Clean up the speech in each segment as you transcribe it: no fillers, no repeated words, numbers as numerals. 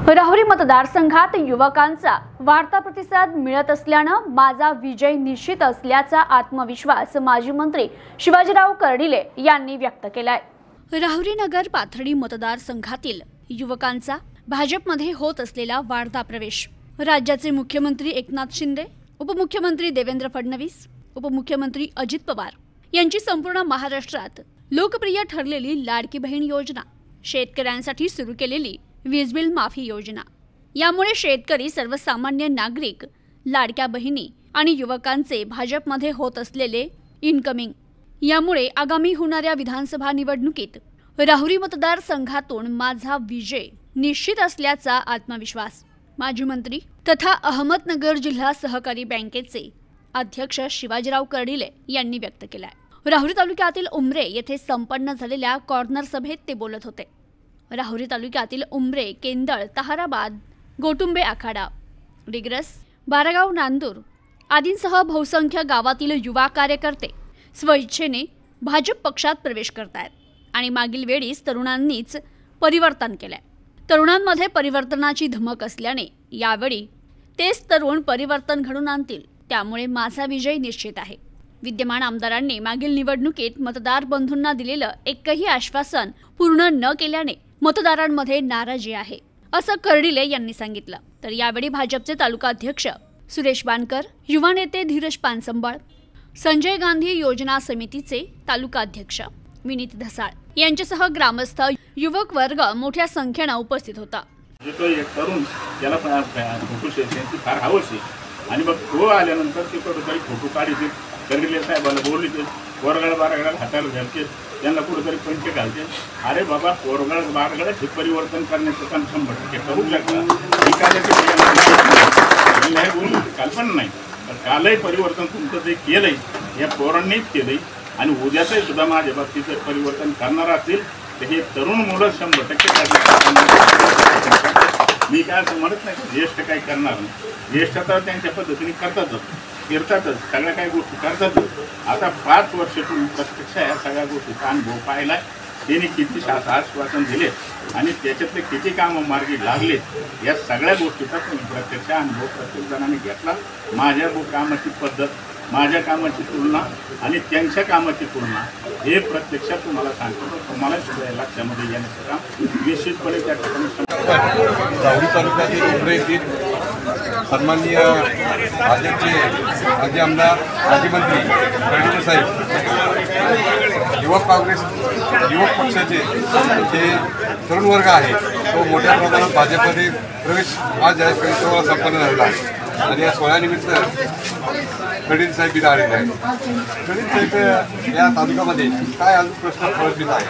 राहुरी मतदारसंघात युवकांचा वाढता प्रतिसाद मिळत असल्यानं माझा विजय निश्चित असल्याचा आत्मविश्वास माजी मंत्री शिवाजीराव कर्डिले यांनी व्यक्त केलाय। राहुरी नगर पाथर्डी मतदारसंघातील युवकांचा भाजपमध्ये होत असलेला वाढता प्रवेश, राज्याचे मुख्यमंत्री एकनाथ शिंदे, उपमुख्यमंत्री देवेंद्र फडणवीस, उपमुख्यमंत्री अजित पवार यांची संपूर्ण महाराष्ट्रात लोकप्रिय ठरलेली लाडकी बहीण योजना, शेतकऱ्यांसाठी सुरू केलेली वीज बिल माफी योजना, यामुळे शेतकरी, सर्वसामान्य नागरिक, लाडक्या बहिणी आणि युवकांचे भाजपमध्ये होत असलेले इनकमिंग, यामुळे आगामी होणाऱ्या विधानसभा निवडणुकीत राहुरी मतदारसंघातून माझा विजय निश्चित असल्याचा आत्मविश्वास माजी मंत्री तथा अहमदनगर जिल्हा सहकारी बँकेचे अध्यक्ष शिवाजीराव कर्डिले यांनी व्यक्त केलाय। राहुरी तालुक्यातील उमरे येथे संपन्न झालेल्या कॉर्नर सभेत ते बोलत होते। राहुरी तालुक्यातील उमरे, केंदळ, ताहराबाद, गोटुंबे आखाडा, डिग्रस, बारागाव, नांदूर आदींसह बहुसंख्य गावातील युवा कार्यकर्ते स्वइच्छेने भाजप पक्षात प्रवेश करतायत आणि मागील वेळीच तरुणांनीच परिवर्तन केलंय। तरुणांमध्ये परिवर्तनाची धमक असल्याने यावेळी तेच तरुण परिवर्तन घडवून आणतील, त्यामुळे माझा विजय निश्चित आहे। विद्यमान आमदारांनी मागील निवडणुकीत मतदार बंधूंना दिलेलं एकही आश्वासन पूर्ण न केल्याने मतदारांमध्ये नाराजी आहे, असं कर्डिले यांनी सांगितलं। तर यावेळी भाजपचे तालुकाध्यक्ष सुरेश बानकर, युवा नेते धीरज पानसंबळ, संजय गांधी योजना समितीचे तालुकाध्यक्ष विनीत धसाळ यांच्यासह ग्रामस्थ, युवक वर्ग मोठ्या संख्येने उपस्थित होता। एक तरुण त्याला फोटो सेशनची फार हवस आहे आणि मग तो आल्यानंतर ते कुठेतरी फोटो काढायचे, कर्डिले साहेबाला बोलले, कोरगड बारगड हाताला घालते, त्यांना कुठेतरी पंच घालते। अरे बाबा, कोरगड बारगड हे परिवर्तन करण्याचं काम 100% करू लागला। कल्पना नाही, तर कालही परिवर्तन तुमचं जे केलंय या पोरांनीच केलंय आणि उद्याचंही सुद्धा माझ्या बाबतीत जर परिवर्तन करणार असेल तर हे तरुण मुलं 100% मी काय असं म्हणत नाही की ज्येष्ठ काही करणार नाही, ज्येष्ठ तर त्यांच्या पद्धतीने करतातच, फिरतातच, सगळ्या काही गोष्टी करतातच। आता 5 वर्ष तुम्ही प्रत्यक्ष या सगळ्या गोष्टीचा अनुभव पाहिलाय, त्यांनी किती आश्वासन दिले आणि त्याच्यातले किती कामं मार्गी लागले, या सगळ्या गोष्टीचा तुम्ही प्रत्यक्ष अनुभव प्रत्येक जणांनी घेतला। माझ्या कामाची पद्धत, माझ्या कामाची तुलना आणि त्यांच्या कामाची तुलना हे प्रत्यक्षात तुम्हाला सांगतो, तुम्हाला सुद्धा लक्षामध्ये येण्याचं काम निश्चितपणे त्या ठिकाणी। राहुरी तालुक्यातील उमरे येथील सन्माननीय भाजपचे माजी आमदार, माजी मंत्री कर्डिले साहेब, युवक पक्षाचे जे तरुण वर्ग आहे तो मोठ्या प्रमाणात भाजपमध्ये प्रवेश आज या सोहळा संपन्न झालेला आहे आणि या सोहळ्यानिमित्त कर्डिले साहेब इथं आलेले आहेत। कर्डिले साहेब, या तालुक्यामध्ये काय अजून प्रश्न प्रलंबित आहे?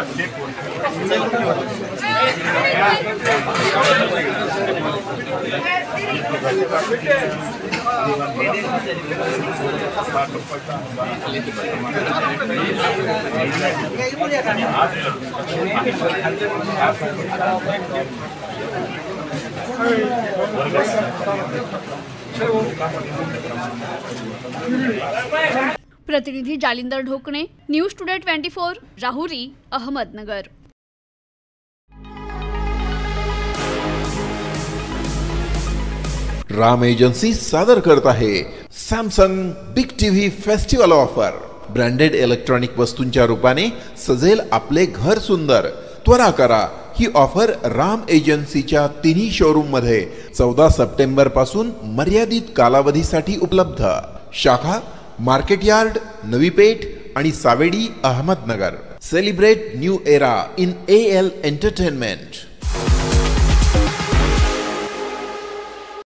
प्रत्येक प्रतिनिधी Jalinder Dhokane, news today 24, Rahuri, Ahmednagar. Ram agency सादर करत आहे Samsung big TV festival offer. Branded electronic वस्तूंच्या रूपाने सजेल आपले घर सुंदर। त्वरा करा, ही ऑफर राम एजन्सीच्या तिन्ही शोरूम मध्ये 14 सप्टेंबर पासून मर्यादित कालावधीसाठी उपलब्ध। शाखा मार्केट यार्ड, नवी पेठ आणि Savedi, Ahmednagar. Celebrate new era in AL entertainment.